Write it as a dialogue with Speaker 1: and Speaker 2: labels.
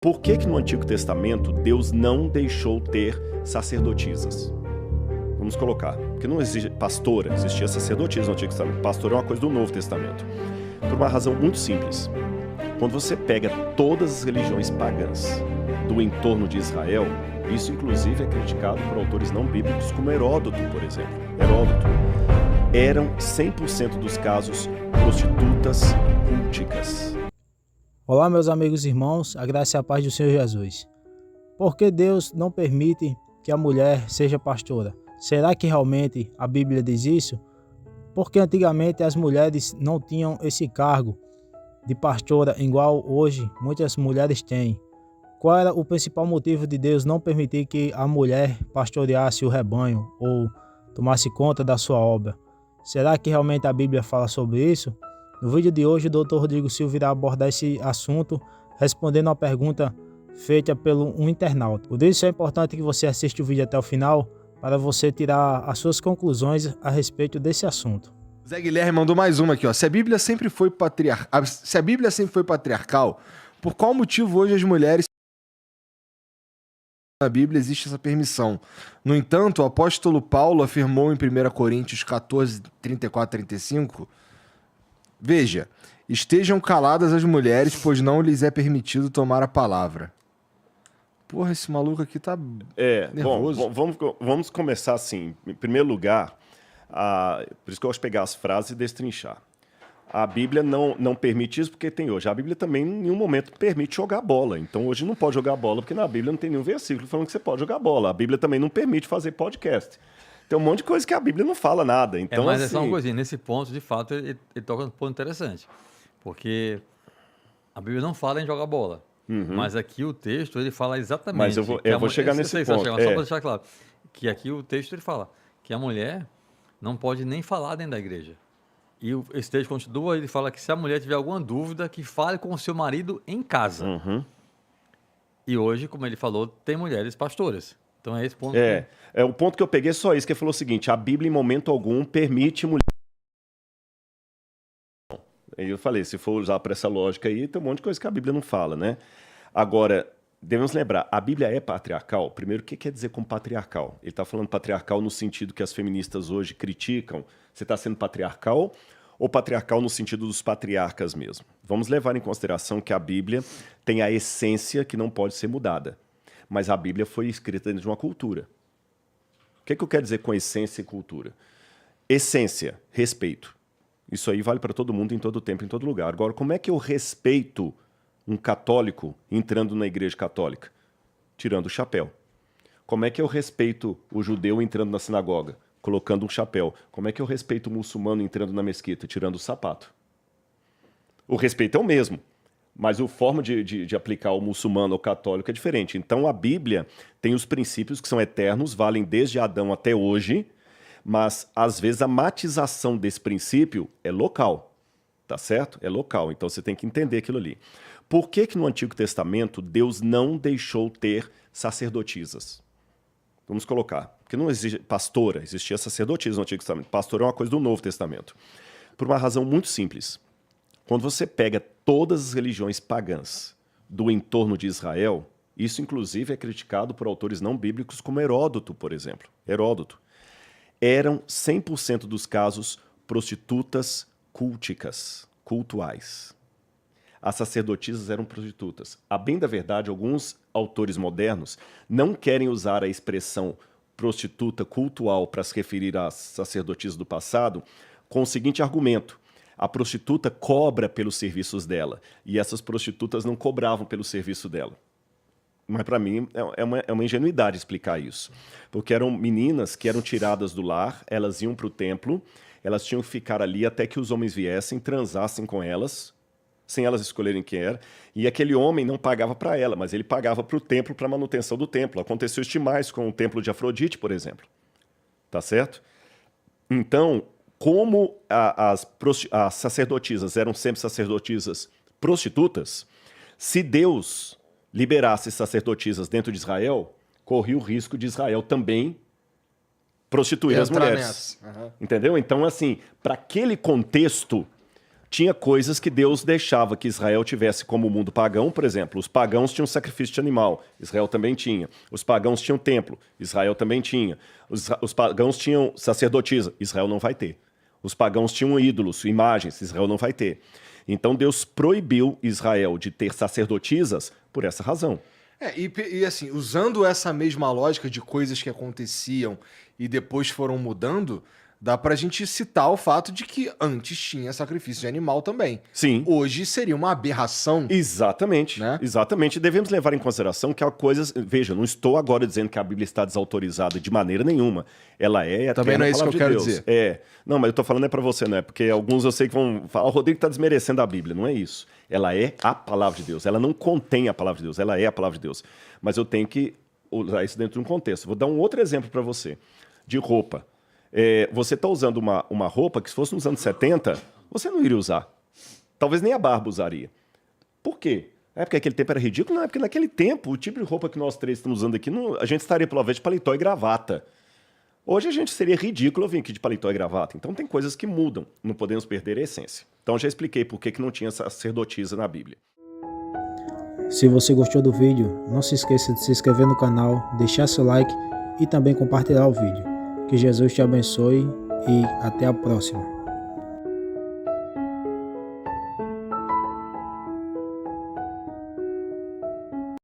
Speaker 1: Por que no Antigo Testamento Deus não deixou ter sacerdotisas? Vamos colocar, porque não existe pastora, existia sacerdotisa no Antigo Testamento. Pastor é uma coisa do Novo Testamento. Por uma razão muito simples. Quando você pega todas as religiões pagãs do entorno de Israel, isso inclusive é criticado por autores não bíblicos como Heródoto, por exemplo. Heródoto. Eram 100% dos casos prostitutas culticas.
Speaker 2: Olá, meus amigos e irmãos, a graça e a paz do Senhor Jesus. Por que Deus não permite que a mulher seja pastora? Será que realmente a Bíblia diz isso? Porque antigamente as mulheres não tinham esse cargo de pastora igual hoje muitas mulheres têm. Qual era o principal motivo de Deus não permitir que a mulher pastoreasse o rebanho ou tomasse conta da sua obra? Será que realmente a Bíblia fala sobre isso? No vídeo de hoje, o Dr. Rodrigo Silva irá abordar esse assunto respondendo a pergunta feita pelo um internauta. Por isso é importante que você assista o vídeo até o final para você tirar as suas conclusões a respeito desse assunto.
Speaker 3: Zé Guilherme mandou mais uma aqui, ó. Se a Bíblia sempre foi patriarcal, por qual motivo hoje as mulheres na Bíblia existe essa permissão? No entanto, o apóstolo Paulo afirmou em 1 Coríntios 14, 34, 35... Veja, estejam caladas as mulheres, pois não lhes é permitido tomar a palavra. Porra, esse maluco aqui tá nervoso.
Speaker 1: Bom, vamos começar assim. Em primeiro lugar, por isso que eu gosto de pegar as frases e destrinchar. A Bíblia não permite isso porque tem hoje. A Bíblia também, em nenhum momento, permite jogar bola. Então, hoje não pode jogar bola, porque na Bíblia não tem nenhum versículo falando que você pode jogar bola. A Bíblia também não permite fazer podcast. Tem um monte de coisa que a Bíblia não fala nada. Então,
Speaker 4: mas
Speaker 1: assim,
Speaker 4: é só uma coisinha. Nesse ponto, de fato, ele toca um ponto interessante. Porque a Bíblia não fala em jogar bola. Mas aqui o texto, ele fala exatamente...
Speaker 1: Mas eu vou chegar nesse ponto.
Speaker 4: Só para deixar claro. Que aqui o texto, ele fala que a mulher não pode nem falar dentro da igreja. E esse texto continua, ele fala que se a mulher tiver alguma dúvida, que fale com o seu marido em casa. E hoje, como ele falou, tem mulheres pastoras. Então é esse ponto.
Speaker 1: O ponto que eu peguei é só isso, que ele falou o seguinte: a Bíblia em momento algum permite mulher. Aí eu falei, se for usar para essa lógica aí, tem um monte de coisa que a Bíblia não fala, né? Agora, devemos lembrar, a Bíblia é patriarcal? Primeiro, o que quer dizer como patriarcal? Ele está falando patriarcal no sentido que as feministas hoje criticam. Você está sendo patriarcal ou patriarcal no sentido dos patriarcas mesmo? Vamos levar em consideração que a Bíblia tem a essência que não pode ser mudada. Mas a Bíblia foi escrita dentro de uma cultura. O que eu quero dizer com essência e cultura? Essência, respeito. Isso aí vale para todo mundo, em todo tempo, em todo lugar. Agora, como é que eu respeito um católico entrando na igreja católica? Tirando o chapéu. Como é que eu respeito o judeu entrando na sinagoga? Colocando um chapéu. Como é que eu respeito o muçulmano entrando na mesquita? Tirando o sapato. O respeito é o mesmo. Mas a forma de aplicar o muçulmano ao católico é diferente. Então, a Bíblia tem os princípios que são eternos, valem desde Adão até hoje, mas, às vezes, a matização desse princípio é local, tá certo? É local, então você tem que entender aquilo ali. Por que no Antigo Testamento Deus não deixou ter sacerdotisas? Vamos colocar, porque não existe pastora, existia sacerdotisa no Antigo Testamento. Pastor é uma coisa do Novo Testamento. Por uma razão muito simples. Quando você pega todas as religiões pagãs do entorno de Israel, isso inclusive é criticado por autores não bíblicos como Heródoto, por exemplo. Heródoto. Eram 100% dos casos prostitutas culticas, cultuais. As sacerdotisas eram prostitutas. A bem da verdade, alguns autores modernos não querem usar a expressão prostituta cultual para se referir às sacerdotisas do passado com o seguinte argumento: a prostituta cobra pelos serviços dela, e essas prostitutas não cobravam pelo serviço dela. Mas para mim é uma ingenuidade explicar isso. Porque eram meninas que eram tiradas do lar, elas iam para o templo, elas tinham que ficar ali até que os homens viessem, transassem com elas, sem elas escolherem quem era, e aquele homem não pagava para ela, mas ele pagava para o templo, para a manutenção do templo. Aconteceu isso demais com o templo de Afrodite, por exemplo. Tá certo? Então, como as sacerdotisas eram sempre sacerdotisas prostitutas, se Deus liberasse sacerdotisas dentro de Israel, corria o risco de Israel também prostituir as mulheres. Entendeu? Então, assim, para aquele contexto, Tinha coisas que Deus deixava que Israel tivesse como o mundo pagão, por exemplo. Os pagãos tinham sacrifício de animal, Israel também tinha. Os pagãos tinham templo, Israel também tinha. Os pagãos tinham sacerdotisa, Israel não vai ter. Os pagãos tinham ídolos, imagens, Israel não vai ter. Então Deus proibiu Israel de ter sacerdotisas por essa razão.
Speaker 3: E assim, usando essa mesma lógica de coisas que aconteciam e depois foram mudando, dá pra gente citar o fato de que antes tinha sacrifício de animal também.
Speaker 1: Sim.
Speaker 3: Hoje seria uma aberração.
Speaker 1: Exatamente,
Speaker 3: Né?
Speaker 1: exatamente. Devemos levar em consideração que há coisas... Veja, não estou agora dizendo que a Bíblia está desautorizada de maneira nenhuma. Ela é a
Speaker 3: Também não é isso que eu quero dizer.
Speaker 1: Não, mas eu estou falando para você, né? Porque alguns eu sei que vão falar, o Rodrigo está desmerecendo a Bíblia. Não é isso. Ela é a palavra de Deus. Ela não contém a palavra de Deus, ela é a palavra de Deus. Mas eu tenho que usar isso dentro de um contexto. Vou dar um outro exemplo para você, de roupa. Você está usando uma roupa que se fosse nos anos 70, você não iria usar. Talvez nem a barba usaria. Por quê? É porque aquele tempo era ridículo? Não, é porque naquele tempo, o tipo de roupa que nós três estamos usando aqui, a gente estaria provavelmente de paletó e gravata. Hoje a gente seria ridículo vir aqui de paletó e gravata. Então tem coisas que mudam, não podemos perder a essência. Então já expliquei por que não tinha sacerdotisa na Bíblia.
Speaker 2: Se você gostou do vídeo, não se esqueça de se inscrever no canal, deixar seu like e também compartilhar o vídeo. Que Jesus te abençoe e até a próxima.